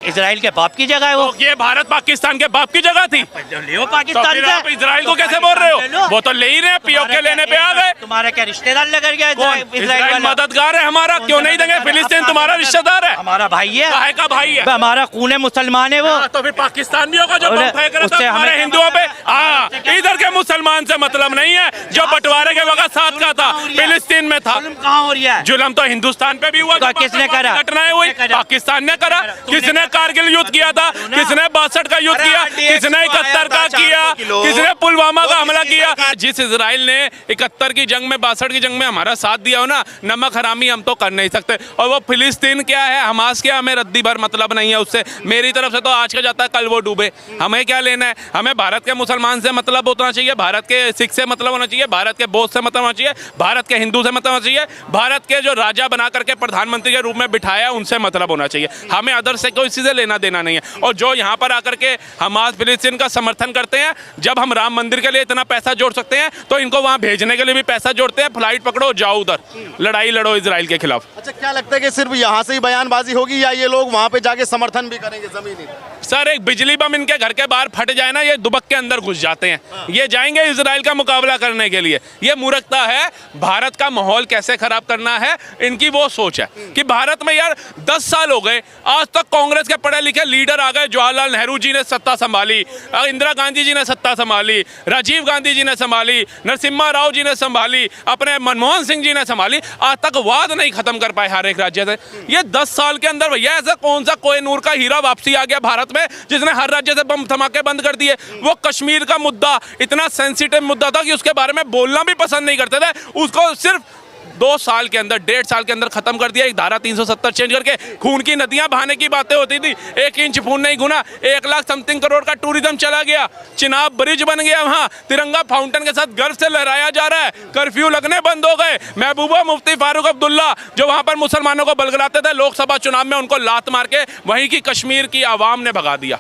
Israel के बाप की जगह है वो। तो ये भारत पाकिस्तान के बाप की जगह थी। ले पाकिस्तान तो फिर आप इजराइल को कैसे बोल रहे हो? वो तो ले ही रहे हैं, पीओके लेने पे आ गए। तुम्हारा क्या रिश्तेदार लग गया? इजराइल मददगार है हमारा, क्यों नहीं देंगे? फिलिस्तीन तुम्हारा रिश्तेदार है, हमारा भाई है। काहे का भाई है? हमारा खून है, मुसलमान है वो। तो फिर पाकिस्तान भी होगा जो बम फेंक रहा था हमारे हिंदुओं पे। हाँ, इधर के मुसलमान से मतलब नहीं है, जो बंटवारे के वक्त साथ का था, फिलिस्तीन में था। कहाँ हो रहा है? जुल्म तो हिंदुस्तान पे भी हुआ। किसने करा? घटनाएं हुई, पाकिस्तान ने करा। किसने कारगिल युद्ध किया था? किसने 62 का युद्ध किया? किसने 71 का किया? किसने पुलवामा का हमला किया? जिस इजराइल ने 71 की जंग में, 62 की जंग में हमारा साथ दिया हो ना, नमक हरामी हम तो कर नहीं सकते। और वो फिलिस्तीन क्या है, हमास क्या, हमें रद्दी भर मतलब नहीं है उससे। मेरी तरफ से तो आज का जाता है कल वो डूबे, हमें क्या लेना है? हमें भारत के मुसलमान से मतलब होना चाहिए, भारत के सिख से मतलब होना चाहिए, भारत के बौद्ध से मतलब होना चाहिए, भारत के हिंदू से मतलब होना चाहिए, भारत के जो राजा बना करके प्रधानमंत्री के रूप में बिठाया उनसे मतलब होना चाहिए। हमें अदर से कोई चीज़ें लेना देना नहीं है। और जो यहाँ पर आकर के हमास फिलिस्तीन का समर्थन करते हैं, जब हम राम मंदिर के लिए इतना पैसा जोड़ सकते हैं तो इनको वहाँ भेजने के लिए भी पैसा जोड़ते हैं। फ्लाइट पकड़ो, जाओ उधर, लड़ाई लड़ो इजराइल के खिलाफ। अच्छा, क्या लगता है कि सिर्फ यहाँ से ही बयानबाजी होगी या ये लोग वहाँ पे जाके समर्थन भी करेंगे जमीनी? सर, एक बिजली बम इनके घर के बाहर फट जाए ना, ये दुबक के अंदर घुस जाते हैं। ये जाएंगे इजराइल का मुकाबला करने के लिए। ये मूर्खता है। भारत का माहौल कैसे खराब करना है, इनकी वो सोच है कि भारत में यार 10 साल हो गए, आज तक कांग्रेस के पढ़े लिखे लीडर आ गए। जवाहरलाल नेहरू जी ने सत्ता संभाली, इंदिरा गांधी जी ने सत्ता संभाली, राजीव गांधी जी ने संभाली, नरसिम्हा राव जी ने संभाली, अपने मनमोहन सिंह जी ने संभाली। आज तक वाद नहीं खत्म कर पाए हर एक राज्य से। ये 10 साल के अंदर भैया ऐसा कौन सा कोहिनूर का हीरा वापसी आ गया भारत में जिसने हर राज्य से बम धमाके बंद कर दिए? वो कश्मीर का मुद्दा इतना सेंसिटिव मुद्दा था कि उसके बारे में बोलना भी पसंद नहीं करते थे। उसको सिर्फ 2 साल के अंदर, 1.5 साल के अंदर खत्म कर दिया। एक धारा 370 चेंज करके खून की नदियां बहाने की बातें होती थी, 1 इंच खून नहीं गुना। 1 लाख समथिंग करोड़ का टूरिज्म चला गया, चिनाब ब्रिज बन गया, वहां तिरंगा फाउंटेन के साथ गर्व से लहराया जा रहा है। कर्फ्यू लगने बंद हो गए। महबूबा मुफ्ती फारूक अब्दुल्ला जो वहां पर मुसलमानों को बलगलाते थे, लोकसभा चुनाव में उनको लात मार के वहीं की कश्मीर की आवाम ने भगा दिया।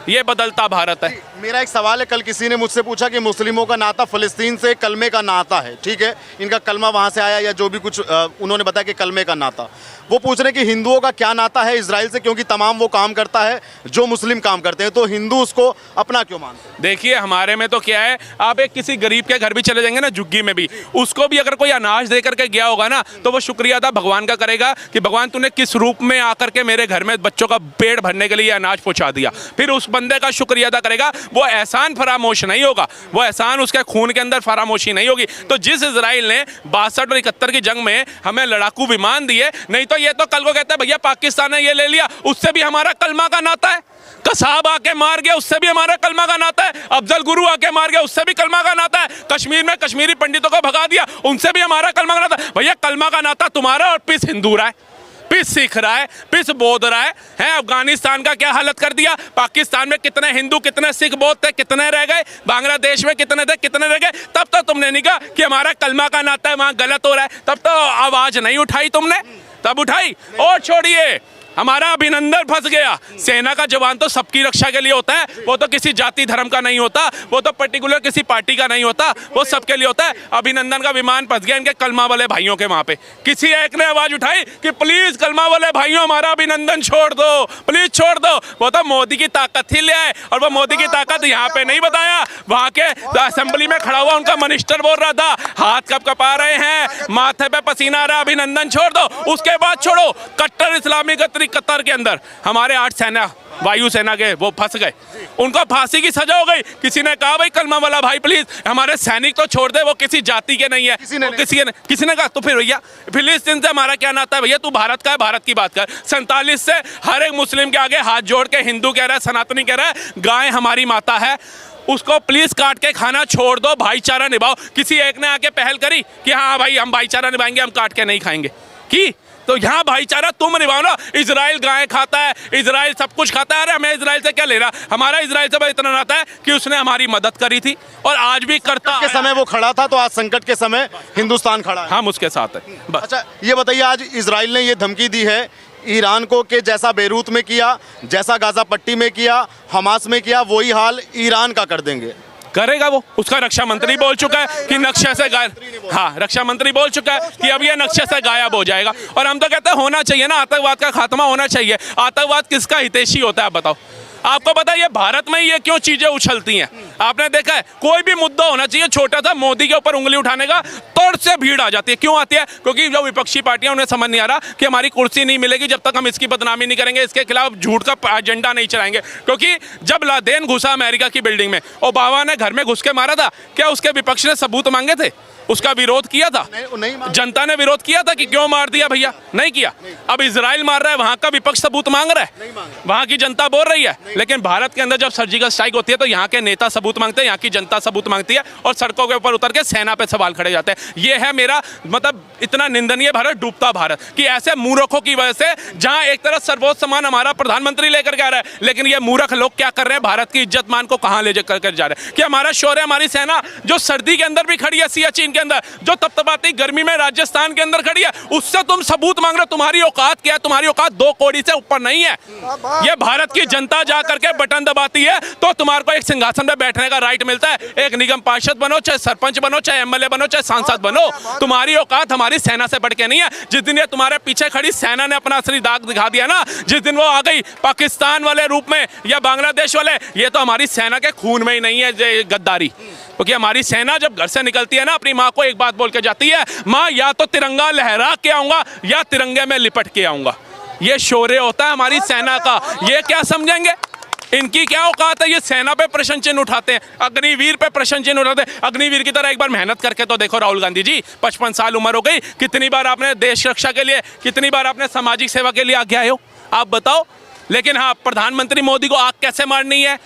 ये बदलता भारत है। मेरा एक सवाल है, कल किसी ने मुझसे पूछा कि मुस्लिमों का नाता फिलिस्तीन से कलमे का नाता है, ठीक है, इनका कलमा वहां से आया या जो भी कुछ उन्होंने बताया कि कलमे का नाता। वो पूछ रहे कि हिंदुओं का क्या नाता है इजराइल से, क्योंकि तमाम वो काम करता है जो मुस्लिम काम करते हैं, तो हिंदू उसको अपना क्यों मानते हैं? देखिए, हमारे में तो क्या है, आप एक किसी गरीब के घर भी चले जाएंगे ना, झुग्गी में भी, उसको भी अगर कोई अनाज दे करके गया होगा ना, तो वो शुक्रिया अदा भगवान का करेगा कि भगवान तूने किस रूप में आकर के मेरे घर में बच्चों का पेट भरने के लिए अनाज पहुंचा दिया। फिर उस बंदे का शुक्रिया अदा करेगा। वो एहसान फरामोश नहीं होगा, वो एहसान उसके खून के अंदर फरामोशी नहीं होगी। तो जिस इजराइल ने 62 और 71 की जंग में हमें लड़ाकू विमान दिए, नहीं तो ये तो कल को कहता है भैया पाकिस्तान ने ये ले लिया, उससे भी हमारा कलमा का नाता है। कसाब आके मार गया, उससे भी हमारा कलमा का नाता है। अफजल गुरु आके मार गया, उससे भी कलमा का नाता है। कश्मीर में कश्मीरी पंडितों को भगा दिया, उनसे भी हमारा कलमा का नाता है। भैया कलमा का नाता तुम्हारा और पिस हिंदू रहा है, पिस सीख रहा है, पिस बौद्ध रहा है। अफगानिस्तान का क्या हालत कर दिया? पाकिस्तान में कितने हिंदू, कितने सिख, बौद्ध थे, कितने रह गए? बांग्लादेश में कितने थे, कितने रह गए? तब तो तुमने नहीं कहा कि हमारा कलमा का नाता है, वहां गलत हो रहा है। तब तो आवाज नहीं उठाई तुमने, तब उठाई। और छोड़िए, हमारा अभिनंदन फंस गया। सेना का जवान तो सबकी रक्षा के लिए होता है, वो तो किसी जाति धर्म का नहीं होता, वो तो पर्टिकुलर किसी पार्टी का नहीं होता, वो सबके लिए होता है। अभिनंदन का विमान फंस गया इनके कलमा वाले भाइयों के वहां पे। किसी एक ने आवाज उठाई कि प्लीज कलमा वाले भाइयों हमारा अभिनंदन छोड़ दो, प्लीज छोड़ दो। वो तो मोदी की ताकत ही ले आए, और वो मोदी की ताकत यहाँ पे नहीं बताया। वहां के असेंबली में खड़ा हुआ उनका मिनिस्टर बोल रहा था, हाथ कब कपा रहे हैं, माथे पे पसीना आ रहा, अभिनंदन छोड़ दो। उसके बाद छोड़ो, कट्टर इस्लामी कतर के अंदर हमारे 8 सेना, वायुसेना के, वो फंस गए, उनको फांसी की सजा हो गई। किसी ने कहा भाई कलमा वाला भाई प्लीज हमारे सैनिक तो छोड़ दे, वो किसी जाति के नहीं है। किसी ने कहा तो फिर भैया फिलिस्तीन से हमारा क्या नाता है? भैया तू भारत का है, भारत की बात कर। 47 से हर एक मुस्लिम के आगे हाथ जोड़ के हिंदू कह रहा है, सनातनी कह रहा है गाय हमारी माता है, उसको प्लीज काट के खाना छोड़ दो, भाईचारा निभाओ। किसी एक ने आके पहल करी कि हाँ भाई हम भाईचारा निभाएंगे, हम काट के नहीं खाएंगे की? तो यहाँ भाईचारा तुम निभाओ ना। इजराइल गाय खाता है, इजराइल सब कुछ खाता है, अरे हमें इजराइल से क्या लेना? हमारा इजराइल से इतना नाता है कि उसने हमारी मदद करी थी और आज भी करता के समय वो खड़ा था, तो आज संकट के समय हिंदुस्तान खड़ा है, हम उसके साथ है बस। अच्छा ये बताइए, आज इजराइल ने ये धमकी दी है ईरान को कि जैसा बेरूत में किया, जैसा गाजा पट्टी में किया, हमास में किया, वही हाल ईरान का कर देंगे। करेगा वो, उसका रक्षा मंत्री बोल चुका है कि नक्शे से गायब, हाँ रक्षा मंत्री बोल चुका है कि अब ये नक्शे से गायब हो जाएगा। और हम तो कहते हैं होना चाहिए ना, आतंकवाद का खात्मा होना चाहिए। आतंकवाद किसका हितैषी होता है बताओ? आपको पता है ये भारत में ये क्यों चीजें उछलती हैं? आपने देखा है कोई भी मुद्दा होना चाहिए छोटा सा, मोदी के ऊपर उंगली उठाने का तोड़ से भीड़ आ जाती है। क्यों आती है? क्योंकि जो विपक्षी पार्टियां उन्हें समझ नहीं आ रहा कि हमारी कुर्सी नहीं मिलेगी जब तक हम इसकी बदनामी नहीं करेंगे, इसके खिलाफ झूठ का एजेंडा नहीं चलाएंगे। क्योंकि जब लादेन घुसा अमेरिका की बिल्डिंग में, ओबामा ने घर में घुस के मारा था, क्या उसके विपक्ष ने सबूत मांगे थे? उसका विरोध किया था? नहीं, जनता ने विरोध किया था कि क्यों मार दिया भैया? नहीं किया। अब इजराइल मार रहा है, वहां का विपक्ष सबूत मांग रहा है, वहां की जनता बोल रही है। लेकिन भारत के अंदर जब सर्जिकल स्ट्राइक होती है तो यहाँ के नेता सबूत मांगते हैं, यहाँ की जनता सबूत मांगती है और सड़कों के ऊपर उतर के सेना पे सवाल खड़े जाते हैं। ये है मेरा मतलब इतना निंदनीय भारत, डूबता भारत, कि ऐसे मूर्खों की वजह से, जहां एक तरफ सर्वोच्च सम्मान हमारा प्रधानमंत्री लेकर के आ रहा है, लेकिन ये मूर्ख लोग क्या कर रहे हैं? भारत की इज्जत मान को कहां ले जाकर जा रहे हैं? कि हमारा शौर्य, हमारी सेना जो सर्दी के अंदर भी खड़ी है, सियाचिन के अंदर, जो तपतपाती गर्मी में राजस्थान के अंदर खड़ी है, उससे तुम सबूत मांग रहे हो। तुम्हारी औकात क्या है? तुम्हारी औकात 2 कौड़ी से ऊपर नहीं है। ये भारत की जनता जा करके बटन दबाती है तो तुम्हारे को एक सिंहासन में बैठने का राइट मिलता है। एक निगम पार्षद बनो, चाहे सरपंच बनो, चाहे एमएलए बनो, चाहे सांसद बनो, तुम्हारी औकात हमारी सेना से बढ़ के नहीं है। जिस दिन ये तुम्हारे पीछे खड़ी सेना ने अपना असली दाग दिखा दिया ना, जिस दिन वो आ गई पाकिस्तान वाले रूप में या बांग्लादेश वाले, ये तो हमारी सेना के खून में ही नहीं है गद्दारी। क्योंकि हमारी सेना जब घर से निकलती है ना, अपनी माँ को एक बात बोल के जाती है, माँ या तो तिरंगा लहरा के आऊंगा या तिरंगे में लिपट के आऊंगा। ये शौर्य होता है हमारी सेना का। ये क्या समझेंगे? इनकी क्या औकात है? ये सेना पे प्रश्न चिन्ह उठाते हैं, अग्निवीर पे प्रश्न चिन्ह उठाते हैं। अग्निवीर की तरह एक बार मेहनत करके तो देखो राहुल गांधी जी, 55 साल उम्र हो गई, कितनी बार आपने देश रक्षा के लिए, कितनी बार आपने सामाजिक सेवा के लिए आगे आए हो? आप बताओ। लेकिन हाँ, प्रधानमंत्री मोदी को आग कैसे मारनी है,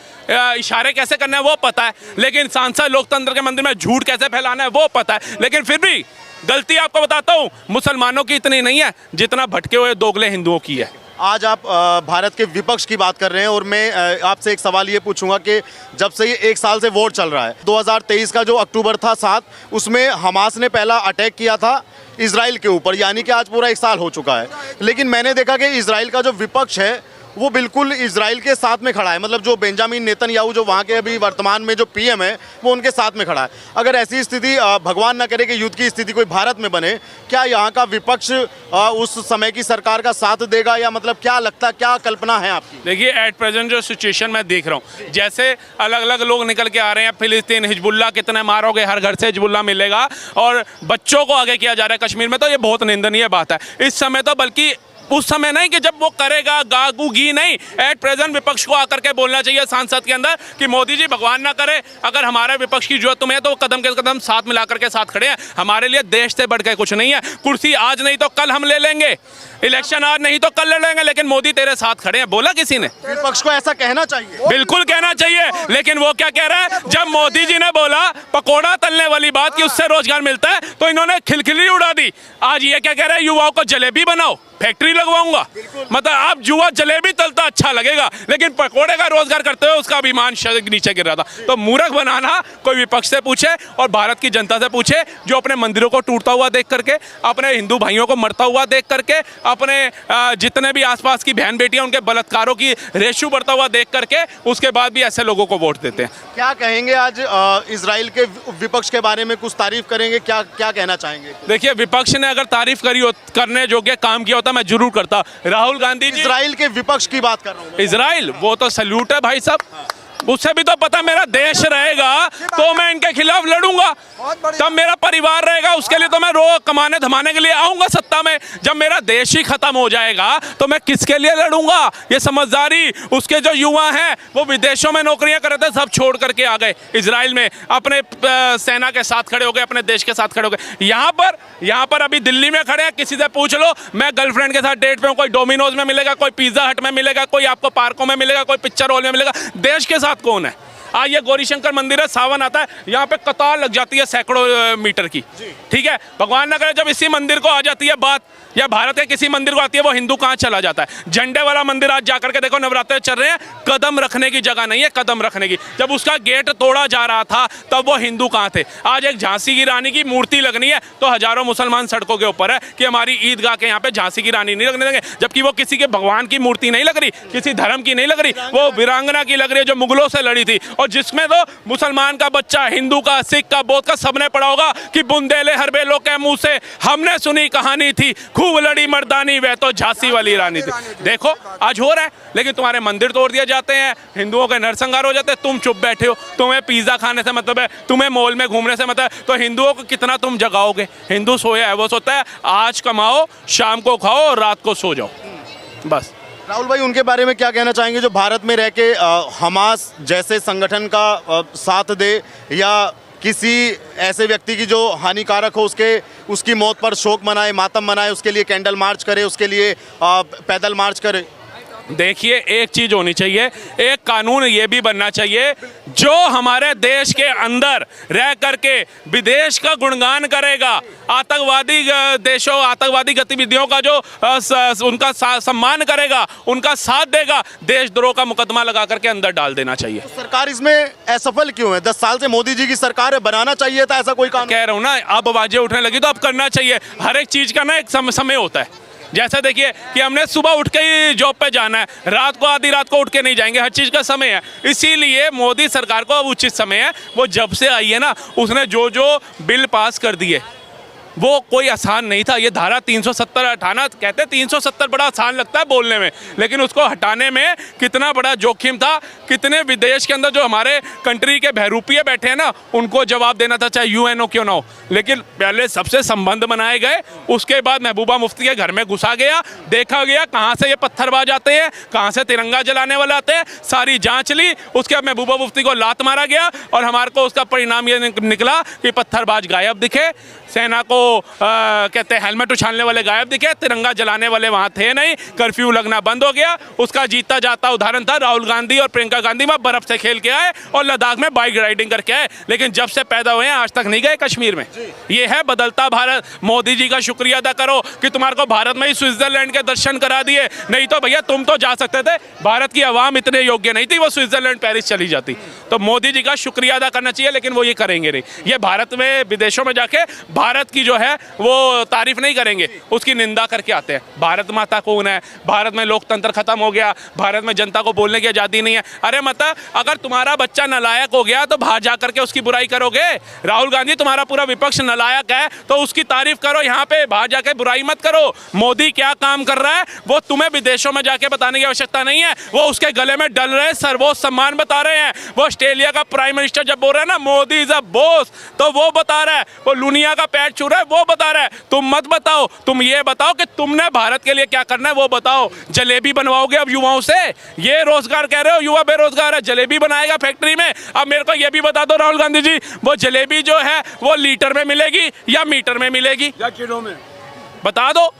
इशारे कैसे करना है वो पता है, लेकिन सांसद लोकतंत्र के मंदिर में झूठ कैसे फैलाना है वो पता है। लेकिन फिर भी गलती आपको बताता हूँ, मुसलमानों की इतनी नहीं है जितना भटके हुए दोगले हिंदुओं की है। आज आप भारत के विपक्ष की बात कर रहे हैं और मैं आपसे एक सवाल ये पूछूंगा कि जब से ये 1 साल से वोट चल रहा है, 2023 का जो अक्टूबर था 7, उसमें हमास ने पहला अटैक किया था इजराइल के ऊपर, यानी कि आज पूरा 1 साल हो चुका है। लेकिन मैंने देखा कि इजराइल का जो विपक्ष है वो बिल्कुल इजराइल के साथ में खड़ा है। मतलब जो बेंजामिन नेतन्याहू जो वहाँ के अभी वर्तमान में जो पीएम है वो उनके साथ में खड़ा है। अगर ऐसी स्थिति भगवान ना करे कि युद्ध की स्थिति कोई भारत में बने, क्या यहाँ का विपक्ष उस समय की सरकार का साथ देगा, या मतलब क्या लगता, क्या कल्पना है आपकी? देखिए, एट प्रेजेंट जो सिचुएशन मैं देख रहा हूँ, जैसे अलग अलग लोग निकल के आ रहे हैं, फिलिस्तीन, हिजबुल्ला, कितने मारोगे, हर घर से हिजबुल्ला मिलेगा, और बच्चों को आगे किया जा रहा है कश्मीर में, तो ये बहुत निंदनीय बात है। इस समय तो बल्कि उस समय नहीं कि जब वो करेगा, गागूगी नहीं, एट प्रेजेंट विपक्ष को आकर के बोलना चाहिए सांसद के अंदर कि मोदी जी भगवान ना करे, अगर हमारे विपक्ष की जरूरत तुम्हें तो कदम के कदम साथ मिलाकर के साथ खड़े हैं। हमारे लिए देश से बढ़ के कुछ नहीं है। कुर्सी आज नहीं तो कल हम ले लेंगे, इलेक्शन आज नहीं तो कल ले लेंगे, लेकिन मोदी तेरे साथ खड़े हैं। बोला किसी ने? विपक्ष को ऐसा कहना चाहिए, बिल्कुल कहना चाहिए। लेकिन वो क्या कह रहा है? जब मोदी जी ने बोला पकोड़ा तलने वाली बात कि उससे रोजगार मिलता है, तो इन्होंने खिलखिली उड़ा दी। आज ये क्या कह रहा है? युवाओं को जलेबी बनाओ, फैक्ट्री लगवाऊंगा। मतलब आप जुआ जलेबी तलता अच्छा लगेगा, लेकिन पकोड़े का रोजगार करते हुए उसका अभिमान नीचे गिर रहा था। तो मूर्ख बनाना कोई विपक्ष से पूछे और भारत की जनता से पूछे, जो अपने मंदिरों को टूटता हुआ देख करके, अपने हिंदू भाइयों को मरता हुआ देख करके, अपने जितने भी आसपास की बहन बेटियां उनके बलात्कारों की रेशू बढ़ता हुआ देख करके, उसके बाद भी ऐसे लोगों को वोट देते हैं। क्या कहेंगे आज इजराइल के विपक्ष के बारे में? कुछ तारीफ करेंगे, क्या क्या कहना चाहेंगे? देखिए, विपक्ष ने अगर तारीफ करी हो, करने योग्य काम किया होता, मैं जरूर करता। राहुल गांधी जी, इजराइल के विपक्ष की बात कर रहा हूँ। इजराइल वो तो सल्यूट है भाई साहब, उससे भी तो पता मेरा देश रहेगा तो मैं इनके खिलाफ लड़ूंगा, तब मेरा परिवार रहेगा, उसके लिए तो मैं रोज कमाने धमाने के लिए आऊंगा सत्ता में। जब मेरा देश ही खत्म हो जाएगा तो मैं किसके लिए लड़ूंगा? ये समझदारी उसके जो युवा हैं वो विदेशों में नौकरियां कर रहे थे, सब छोड़ करके आ गए इजराइल में, अपने सेना के साथ खड़े हो गए, अपने देश के साथ खड़े हो गए। यहाँ पर अभी दिल्ली में खड़े हैं, किसी से पूछ लो, मैं गर्लफ्रेंड के साथ डेट पे हूँ, कोई डोमिनोज में मिलेगा, कोई पिज्जा हट में मिलेगा, कोई आपको पार्कों में मिलेगा, कोई पिक्चर हॉल में मिलेगा। देश के साथ कौन है? आज ये गौरी शंकर मंदिर है, सावन आता है, यहाँ पे कतार लग जाती है सैकड़ों मीटर की, ठीक है। भगवान ना करे जब इसी मंदिर को आ जाती है बात, या भारत के किसी मंदिर को आती है, वो हिंदू कहाँ चला जाता है? झंडे वाला मंदिर आज जाकर के देखो, नवरात्रे चल रहे हैं, कदम रखने की जगह नहीं है, कदम रखने की। जब उसका गेट तोड़ा जा रहा था तब वो हिंदू कहाँ थे? आज एक झांसी की रानी की मूर्ति लगनी है तो हजारों मुसलमान सड़कों के ऊपर है कि हमारी ईदगाह के यहाँ पे झांसी की रानी नहीं लगने देंगे, जबकि वो किसी के भगवान की मूर्ति नहीं लग रही, किसी धर्म की नहीं लग रही, वो वीरांगना की लग रही है जो मुगलों से लड़ी थी। और जिसमें तो मुसलमान का बच्चा, हिंदू का, सिख का, बौद्ध का सबने पढ़ा होगा कि बुंदेले हर बेलों के मुंह से हमने सुनी कहानी थी, खूब लड़ी मर्दानी वह तो झांसी वाली रानी थी। देखो आज हो रहा है, लेकिन तुम्हारे मंदिर तोड़ दिए जाते हैं, हिंदुओं के नरसंहार हो जाते हैं, तुम चुप बैठे हो। तुम्हें पिज्जा खाने से मतलब है, तुम्हें मॉल में घूमने से मतलब है, तो हिंदुओं को कितना तुम जगाओगे? हिंदू सोया है, वो सोता है आज कमाओ, शाम को खाओ और रात को सो जाओ, बस। राहुल भाई, उनके बारे में क्या कहना चाहेंगे जो भारत में रह के हमास जैसे संगठन का साथ दे, या किसी ऐसे व्यक्ति की जो हानिकारक हो उसकी मौत पर शोक मनाए, मातम मनाए, उसके लिए कैंडल मार्च करे, उसके लिए पैदल मार्च करे? देखिए, एक चीज होनी चाहिए, एक कानून ये भी बनना चाहिए, जो हमारे देश के अंदर रह करके विदेश का गुणगान करेगा, आतंकवादी देशों, आतंकवादी गतिविधियों का जो उनका सम्मान करेगा, उनका साथ देगा, देशद्रोह का मुकदमा लगा करके अंदर डाल देना चाहिए। तो सरकार इसमें असफल क्यों है? 10 साल से मोदी जी की सरकार है, बनाना चाहिए था ऐसा कोई कानून। कह रहा हूँ ना, अब आवाजें उठने लगी तो अब करना चाहिए। हर एक चीज का ना एक समय होता है। जैसा देखिए कि हमने सुबह उठ के ही जॉब पे जाना है, रात को आधी रात को उठ के नहीं जाएंगे, हर चीज़ का समय है। इसीलिए मोदी सरकार को अब उचित समय है, वो जब से आई है ना, उसने जो जो बिल पास कर दिए वो कोई आसान नहीं था। ये धारा 370 हटाना, कहते हैं 370 बड़ा आसान लगता है बोलने में, लेकिन उसको हटाने में कितना बड़ा जोखिम था, कितने विदेश के अंदर जो हमारे कंट्री के बहरूपिये बैठे हैं ना, उनको जवाब देना था, चाहे यूएनओ क्यों ना हो। लेकिन पहले सबसे संबंध बनाए गए, उसके बाद महबूबा मुफ्ती के घर में घुसा गया, देखा गया कहाँ से ये पत्थरबाज आते हैं, कहाँ से तिरंगा जलाने वाले आते हैं, सारी जाँच ली। उसके बाद महबूबा मुफ्ती को लात मारा गया और हमारे को उसका परिणाम ये निकला कि पत्थरबाज गायब दिखे, सेना को कहते हैं हेलमेट उछालने वाले गायब दिखे, तिरंगा जलाने वाले वहाँ थे नहीं, कर्फ्यू लगना बंद हो गया। उसका जीता जाता उदाहरण था राहुल गांधी और प्रियंका गांधी, वहाँ बर्फ से खेल के आए और लद्दाख में बाइक राइडिंग करके आए, लेकिन जब से पैदा हुए हैं आज तक नहीं गए कश्मीर में। ये है बदलता भारत। मोदी जी का शुक्रिया अदा करो कि तुम्हारे को भारत में ही स्विट्जरलैंड के दर्शन करा दिए, नहीं तो भैया तुम तो जा सकते थे, भारत की आवाम इतने योग्य नहीं थी, वो स्विट्जरलैंड पेरिस चली जाती। तो मोदी जी का शुक्रिया अदा करना चाहिए, लेकिन वो ये करेंगे नहीं। ये भारत में विदेशों में जाके भारत की जो है वो तारीफ नहीं करेंगे, उसकी निंदा करके आते हैं। भारत माता कौन है? भारत में लोकतंत्र खत्म हो गया, भारत में जनता को बोलने की आज़ादी नहीं है। अरे माता, अगर तुम्हारा बच्चा नालायक हो गया तो बाहर जा करके उसकी बुराई करोगे? राहुल गांधी, तुम्हारा पूरा विपक्ष नालायक है तो उसकी तारीफ करो, यहाँ पे बाहर जाके बुराई मत करो। मोदी क्या काम कर रहा है वो तुम्हें विदेशों में जाके बताने की आवश्यकता नहीं है, वो उसके गले में डल रहे सर्वोच्च सम्मान बता रहे हैं। वो ऑस्ट्रेलिया का प्राइम मिनिस्टर जब बोल रहा है ना मोदी इज अ बॉस, तो वो बता रहा है, वो लुनिया का पैर छू रहा है, वो बता रहा है। तुम मत बताओ, तुम ये बताओ कि तुमने भारत के लिए क्या करना है वो बताओ। जलेबी बनवाओगे अब युवाओं से? ये रोजगार कह रहे हो, युवा बेरोजगार है, जलेबी बनाएगा फैक्ट्री में। अब मेरे को ये भी बता दो राहुल गांधी जी, वो जलेबी जो है वो लीटर में मिलेगी या मीटर में मिलेगी या किलो में? बता दो।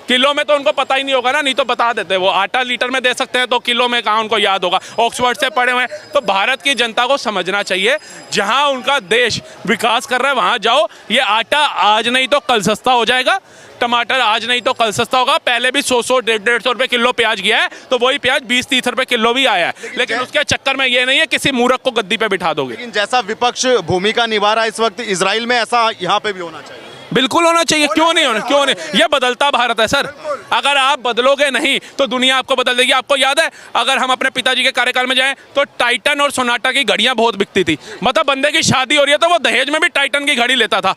किलो में तो उनको पता ही नहीं होगा ना, नहीं तो बता देते। वो आटा लीटर में दे सकते हैं तो किलो में कहाँ उनको याद होगा, ऑक्सफोर्ड से पढ़े हुए हैं। तो भारत की जनता को समझना चाहिए, जहाँ उनका देश विकास कर रहा है वहाँ जाओ। ये आटा आज नहीं तो कल सस्ता हो जाएगा, टमाटर आज नहीं तो कल सस्ता होगा। पहले भी 100 150 रुपए किलो प्याज गया है, तो वही प्याज 20-30 रुपए किलो भी आया है, लेकिन उसके चक्कर में ये नहीं है किसी मूर्ख को गद्दी पे बिठा दोगे। लेकिन जैसा विपक्ष भूमिका निभा रहा है इस वक्त इजराइल में, ऐसा यहाँ पे भी होना चाहिए। बिल्कुल होना चाहिए, क्यों नहीं होना, क्यों नहीं। ये बदलता भारत है सर, अगर आप बदलोगे नहीं तो दुनिया आपको बदल देगी। आपको याद है, अगर हम अपने पिताजी के कार्यकाल में जाएं तो टाइटन और सोनाटा की घड़ियां बहुत बिकती थी। मतलब बंदे की शादी हो रही है तो वो दहेज में भी टाइटन की घड़ी लेता था।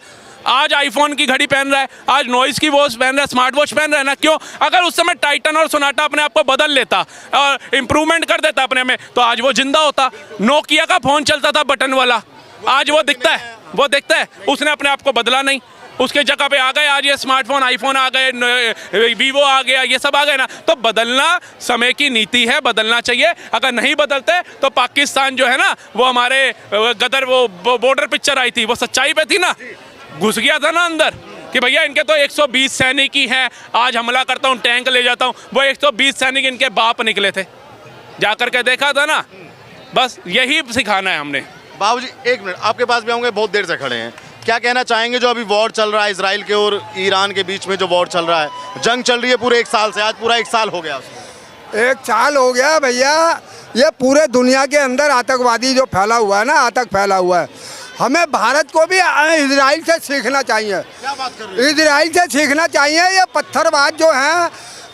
आज आईफोन की घड़ी पहन रहा है, आज नॉइस की वॉच पहन रहा है, स्मार्ट वॉच पहन रहा है ना। क्यों? अगर उस समय टाइटन और सोनाटा अपने आप को बदल लेता और इम्प्रूवमेंट कर देता अपने में, तो आज वो जिंदा होता। नोकिया का फोन चलता था बटन वाला, आज वो दिखता है, वो दिखता है। उसने अपने आप को बदला नहीं, उसके जगह पे आ गए आज ये स्मार्टफोन, आईफोन आ गए, वीवो आ गया, ये सब आ गए ना। तो बदलना समय की नीति है, बदलना चाहिए। अगर नहीं बदलते तो पाकिस्तान जो है ना, वो हमारे गदर वो बॉर्डर पिक्चर आई थी, वो सच्चाई पे थी ना, घुस गया था ना अंदर कि भैया इनके तो 120 सैनिक ही हैं, आज हमला करता हूँ टैंक ले जाता हूँ। वो 120 सैनिक इनके बाप निकले थे, जा करके देखा था ना। बस यही सिखाना है हमने। बाबूजी एक मिनट, आपके पास भी आऊँगे, बहुत देर से खड़े हैं, क्या कहना चाहेंगे जो अभी वॉर चल रहा है इजराइल के और ईरान के बीच में, जो वॉर चल रहा है, जंग चल रही है पूरे 1 साल से, आज पूरा 1 साल हो गया उसमें। 1 साल हो गया भैया। ये पूरे दुनिया के अंदर आतंकवादी जो फैला हुआ है ना, आतंक फैला हुआ है, हमें भारत को भी इजराइल से सीखना चाहिए। क्या बात कर रहे हैं? इजराइल से सीखना चाहिए। ये पत्थरबाज जो हैं,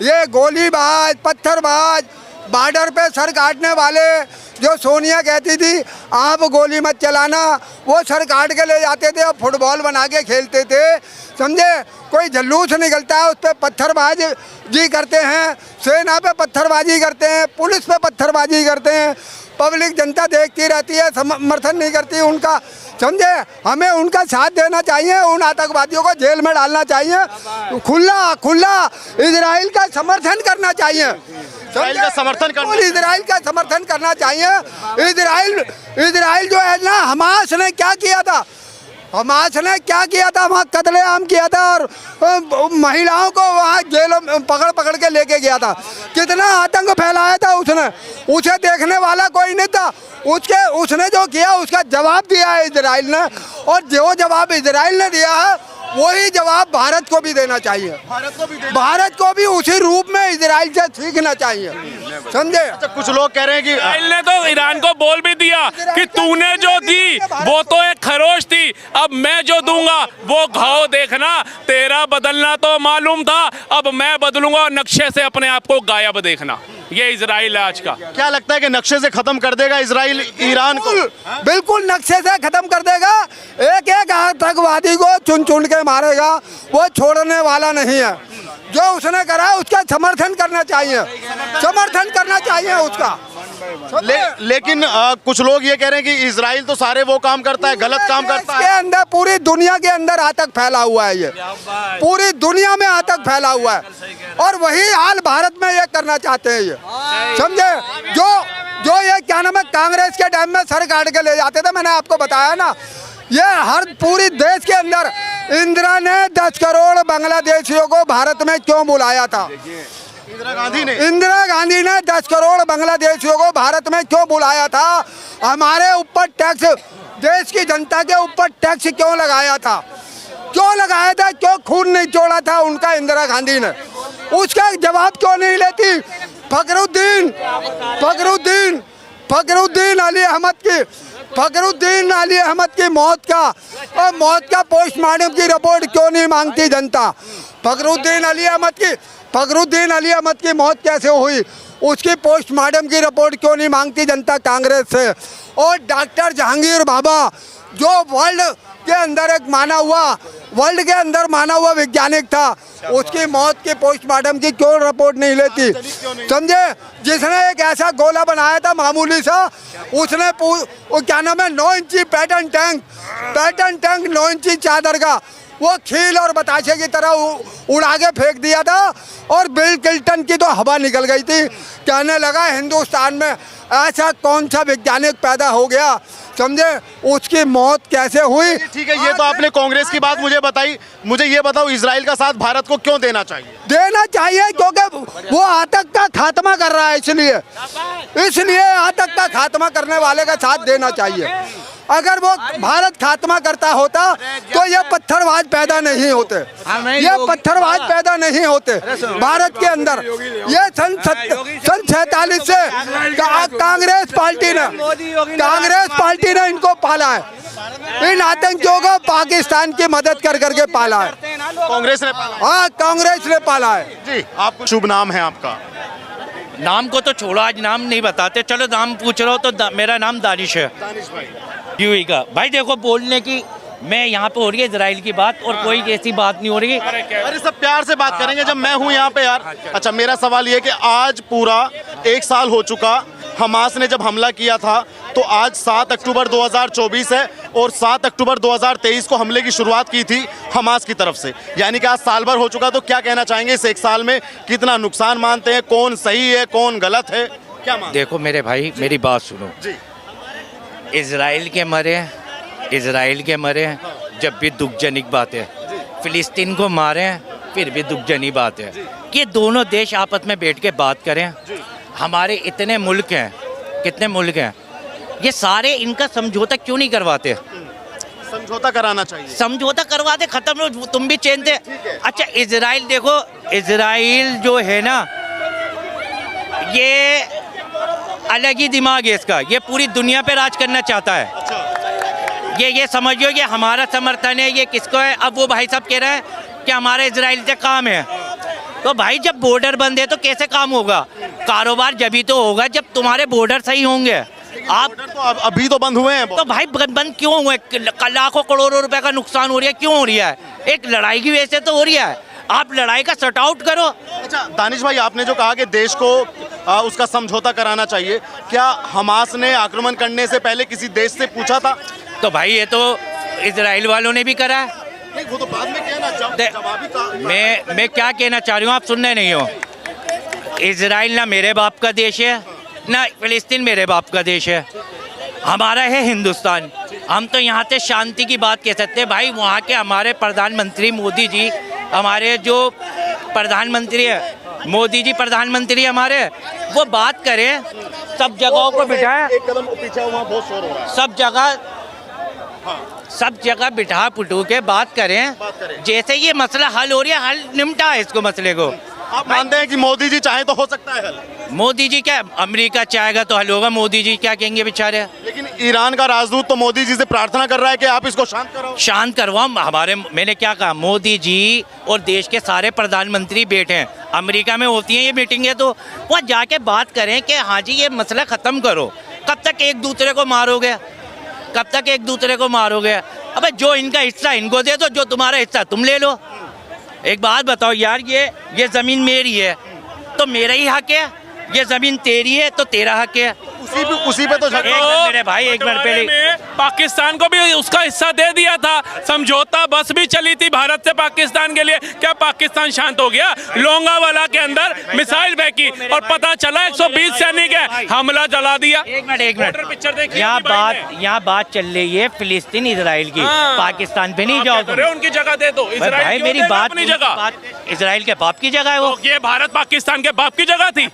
ये गोलीबाज, पत्थरबाज, बॉर्डर पे सर काटने वाले जो सोनिया कहती थी आप गोली मत चलाना, वो सर काट के ले जाते थे और फुटबॉल बना के खेलते थे, समझे। कोई जुलूस निकलता है उस पर पत्थरबाजी करते हैं, सेना पे पत्थरबाजी करते हैं, पुलिस पे पत्थरबाजी करते हैं, पब्लिक जनता देखती रहती है, समर्थन नहीं करती उनका, समझे। हमें उनका साथ देना चाहिए, उन आतंकवादियों को जेल में डालना चाहिए, खुला इजराइल का समर्थन करना चाहिए, इजराइल का समर्थन करना, इजराइल का समर्थन करना चाहिए। इजराइल जो है ना, हमास ने क्या किया था, हमास ने क्या किया था, वहाँ कत्लेआम किया था और महिलाओं को वहाँ जेलों में पकड़ के लेके गया था, कितना आतंक फैलाया था उसने, उसे देखने वाला कोई नहीं था। उसने जो किया उसका जवाब दिया है इजराइल ने, और जो जवाब इजराइल ने दिया है वही जवाब भारत को भी देना चाहिए, भारत को भी उसी रूप में इजराइल से सीखना चाहिए, समझे। अच्छा, कुछ लोग कह रहे हैं कि इजराइल ने तो ईरान को बोल भी दिया कि तूने जो दी वो तो एक खरोश थी, अब मैं जो दूंगा वो घाव देखना, तेरा बदलना तो मालूम था, अब मैं बदलूंगा और नक्शे से अपने आप को गायब देखना। ये इजराइल है आज का। क्या लगता है कि नक्शे से खत्म कर देगा इजराइल ईरान को? बिल्कुल नक्शे से खत्म कर देगा, एक एक आतंकवादी को चुन चुन के मारेगा, वो छोड़ने वाला नहीं है। जो उसने करा उसका समर्थन करना चाहिए, समर्थन करना चाहिए उसका। लेकिन कुछ लोग ये कह रहे हैं कि इजराइल तो सारे वो काम करता है, गलत काम करता है। इसके अंदर पूरी दुनिया के अंदर आतंक फैला हुआ है, ये पूरी दुनिया में आतंक फैला हुआ है, और वही हाल भारत में ये करना चाहते हैं ये, समझे। जो ये क्या नाम है, कांग्रेस के टाइम में सर काट के ले जाते थे, मैंने आपको बताया ना, ये हर पूरी देश के अंदर इंदिरा ने 10 करोड़ बांग्लादेशियों को भारत में क्यों बुलाया था, इंदिरा गांधी ने 10 करोड़ बांग्लादेशियों को भारत में क्यों बुलाया था, हमारे ऊपर टैक्स, देश की जनता के ऊपर टैक्स क्यों लगाया था, क्यों खून नहीं छोड़ा था उनका इंदिरा गांधी ने, उसका जवाब क्यों नहीं लेती। फखरुद्दीन अली अहमद की मौत का पोस्टमार्टम की रिपोर्ट क्यों नहीं मांगती जनता। फखरुद्दीन अली अहमद की मौत कैसे हुई, उसकी पोस्टमार्टम की रिपोर्ट क्यों नहीं मांगती जनता कांग्रेस से। और डॉक्टर जहांगीर बाबा जो वर्ल्ड के अंदर माना हुआ वैज्ञानिक था, उसकी मौत की पोस्टमार्टम की क्यों रिपोर्ट नहीं लेती, समझे। जिसने एक ऐसा गोला बनाया था मामूली सा, उसने क्या नाम है 9 इंची पैटर्न टैंक 9 इंची चादर का, वो खील और बताशे की तरह उड़ा के फेंक दिया था, और बिल क्लिंटन की तो हवा निकल गई थी। कहने लगा हिंदुस्तान में ऐसा कौन सा वैज्ञानिक पैदा हो गया, समझे, उसकी मौत कैसे हुई। ठीक है, ये तो आपने कांग्रेस की बात मुझे बताई, मुझे ये बताओ इजराइल का साथ भारत को क्यों देना चाहिए? क्योंकि वो आतंक का खात्मा कर रहा है, इसलिए आतंक का खात्मा करने वाले का साथ देना चाहिए। अगर वो भारत खात्मा करता होता तो ये पत्थरबाज पैदा नहीं होते, भारत के अंदर। ये सन 47 से कांग्रेस पार्टी ने इनको पाला है, इन आतंकियों को पाकिस्तान की मदद करके पाला है, कांग्रेस ने पाला। हाँ, कांग्रेस ने पाला है जी। आपको शुभ नाम है आपका? नाम को तो छोड़ो, आज नाम नहीं बताते, चलो नाम पूछ रहा हो तो मेरा नाम दानिश है, यूएई का। भाई देखो, बोलने की मैं यहाँ पे हो रही है इजराइल की बात, और कोई ऐसी बात नहीं हो रही। अरे सब प्यार से बात करेंगे जब मैं हूँ यहाँ पे यार। अच्छा, मेरा सवाल ये कि आज पूरा 1 साल हो चुका हमास ने जब हमला किया था, तो आज 7 अक्टूबर 2024 है, और 7 अक्टूबर 2023 को हमले की शुरुआत की थी हमास की तरफ से, यानी कि आज साल भर हो चुका। तो क्या कहना चाहेंगे इस 1 साल में कितना नुकसान मानते हैं, कौन सही है कौन गलत है, क्या मानते? देखो मेरे भाई, मेरी बात सुनो जी। इजराइल के मरे जब भी दुखजनक बात है, फिलिस्तीन को मारे फिर भी दुखजनक बात है। कि दोनों देश आपस में बैठ के बात करें। हमारे इतने मुल्क हैं, कितने मुल्क हैं, ये सारे इनका समझौता क्यों नहीं करवाते? समझौता कराना चाहिए, समझौता करवा दे, खत्म, तुम भी चैन थे। अच्छा, इजराइल देखो, इजराइल जो है ना, ये अलग ही दिमाग है इसका, ये पूरी दुनिया पे राज करना चाहता है। ये समझियो कि हमारा समर्थन है, ये किसको है। अब वो भाई साहब कह रहे हैं कि हमारे इजराइल से काम है, तो भाई जब बॉर्डर बंद है तो कैसे काम होगा? कारोबार जभी तो होगा जब तुम्हारे बॉर्डर सही होंगे। आप बॉर्डर तो अभी तो बंद हुए हैं तो भाई बंद क्यों हुए? लाखों करोड़ों रुपए का नुकसान हो रहा है, क्यों हो रहा है? एक लड़ाई की वजह से तो हो रहा है। आप लड़ाई का सॉर्ट आउट करो। अच्छा दानिश भाई, आपने जो कहा कि देश को उसका समझौता कराना चाहिए, क्या हमास ने आक्रमण करने से पहले किसी देश से पूछा था? तो भाई ये तो इजराइल वालों ने भी करा है। नहीं, वो तो बाद में कहना मैं क्या कहना चाह रही हूँ, आप सुनने नहीं हो। इजराइल ना मेरे बाप का देश है, ना फिलिस्तीन मेरे बाप का देश है, हमारा है हिंदुस्तान। हम तो यहाँ से शांति की बात कह सकते हैं भाई। वहाँ के हमारे प्रधानमंत्री मोदी जी, हमारे जो प्रधानमंत्री है मोदी जी, प्रधानमंत्री हमारे, वो बात करें, सब जगहों को बिठाए, एक कदम पीछे, वहाँ बहुत शोर हो रहा है। सब जगह बिठा पुटू के बात करें। जैसे ये मसला हल हो रहा है, हल निपटा है इसको, मसले को। आप मानते हैं कि मोदी जी चाहे तो हो सकता है हल? मोदी जी क्या, अमेरिका चाहेगा तो हल होगा, मोदी जी क्या कहेंगे बेचारे। लेकिन ईरान का राजदूत तो मोदी जी से प्रार्थना कर रहा है कि आप इसको शांत कराओ। शांत करवाओ। हमारे, मैंने क्या कहा, मोदी जी और देश के सारे प्रधानमंत्री बैठे हैं, अमेरिका में होती हैं ये मीटिंगें, तो वहाँ जाके बात करें कि हाँ जी ये मसला ख़त्म करो। कब तक एक दूसरे को मारोगे? कब तक एक दूसरे को मारोगे? अबे जो इनका हिस्सा इनको दे दो, जो तुम्हारा हिस्सा तुम ले लो। एक बात बताओ यार, ये ज़मीन मेरी है तो मेरा ही हक है, ये ज़मीन तेरी है तो तेरा हक है। उसी पे तो एक मिनट मेरे भाई, एक मिनट पहले। पाकिस्तान को भी उसका हिस्सा दे दिया था। समझौता बस भी चली थी भारत से पाकिस्तान के लिए। क्या पाकिस्तान शांत हो गया? लोंगावाला के अंदर मिसाइल फेंकी और पता चला 120 सैनिक है, हमला जला दिया। एक मिनट पिक्चर देखिए, यहाँ बात चल रही है फिलिस्तीन इजराइल की। पाकिस्तान पे नहीं जाओ तुम। उनकी जगह दे दो। भाई मेरी बात, अपनी जगह, इजराइल के बाप की जगह है वो। ये भारत पाकिस्तान के बाप की जगह थी।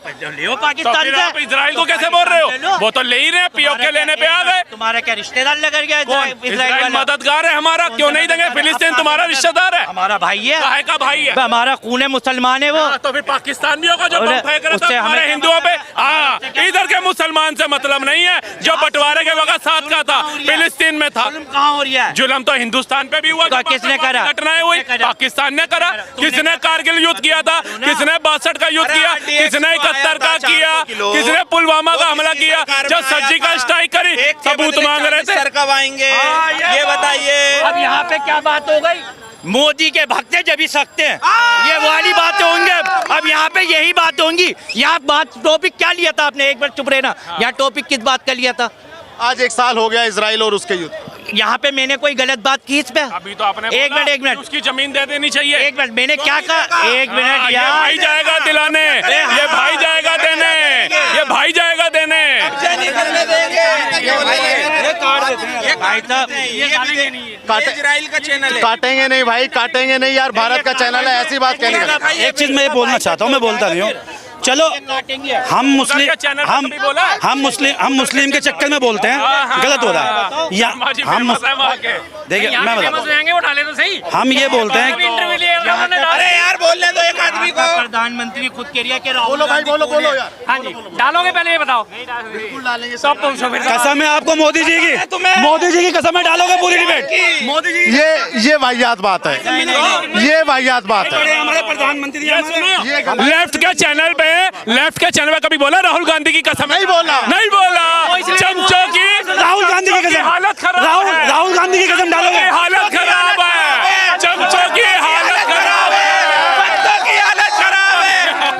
ले पाकिस्तान फिर से। आप इजराइल को कैसे बोल रहे हो? वो तो ले ही रहे, पीओके लेने पे आ गए। तुम्हारा क्या रिश्तेदार लग गया? इजराइल मददगार है हमारा, क्यों नहीं देंगे? फिलिस्तीन तुम्हारा रिश्तेदार है, हमारा भाई है। काहे का भाई है? हमारा खून है, मुसलमान है वो। तो फिर पाकिस्तान भी होगा जो बम फेंक रहा था उससे हमारे हमें हिंदुओं पे। हाँ, इधर के मुसलमान से मतलब नहीं है, जो बंटवारे के वक्त साथ का था, फिलिस्तीन में था। कहाँ हो रहा है? जुल्म तो हिंदुस्तान पे भी हुआ। तो किसने करा? घटनाएं हुई, पाकिस्तान ने करा। किसने कारगिल युद्ध किया था? किसने 62 का युद्ध किया? किसने 71 का किया? किसने पुलवामा का हमला किया? जब सर्जिकल स्ट्राइक करी, सबूत मांग रहे थे। सर कब आएंगे ये बताइए। अब यहाँ पे क्या बात हो गई? मोदी के भक्त है जब ही सकते हैं, ये वाली बातें होंगे। अब यहाँ पे यही बात होंगी। यहाँ बात, टॉपिक क्या लिया था आपने? एक बार चुप रहना। यहाँ टॉपिक किस बात का लिया था? आज 1 साल हो गया इजराइल और उसके युद्ध। यहाँ पे मैंने कोई गलत बात की इस पे? अभी तो आपने एक मिनट उसकी जमीन दे देनी चाहिए। एक मिनट, मैंने क्या कहा? एक मिनट ये यार, भाई जाएगा दिलाने, ये भाई जाएगा देने, ये भाई जाएगा देने। भाई साहब इजराइल का चैनल है। काटेंगे नहीं भाई, काटेंगे नहीं यार, भारत का चैनल है, ऐसी बात कहने का। एक चीज मैं ये बोलना चाहता हूँ, मैं बोलता नहीं हूँ। चलो हम मुस्लिम के चक्कर में बोलते हैं, गलत हो रहा है। या हम देखिए, मैं बताऊं, हम ये बोलते हैं। अरे यार बोलने दो एक आदमी को। प्रधानमंत्री खुद कह रही है कि बोलो भाई, बोलो यार। हाँ जी, डालोगे पहले ये बताओ। सब पूछो फिर। कसम है आपको मोदी जी की कसम है, डालोगे पूरी डिबेट। मोदी जी ये वाहियात बात है, ये वाहियात बात है। हमारे प्रधानमंत्री लेफ्ट के चैनल पे, लेफ्ट के चैनल पे कभी बोला राहुल गांधी की कसम? नहीं बोला। नहीं बोला। चमचों की राहुल गांधी की कसम, हालत खराब है। राहुल गांधी की कसम डालोगे?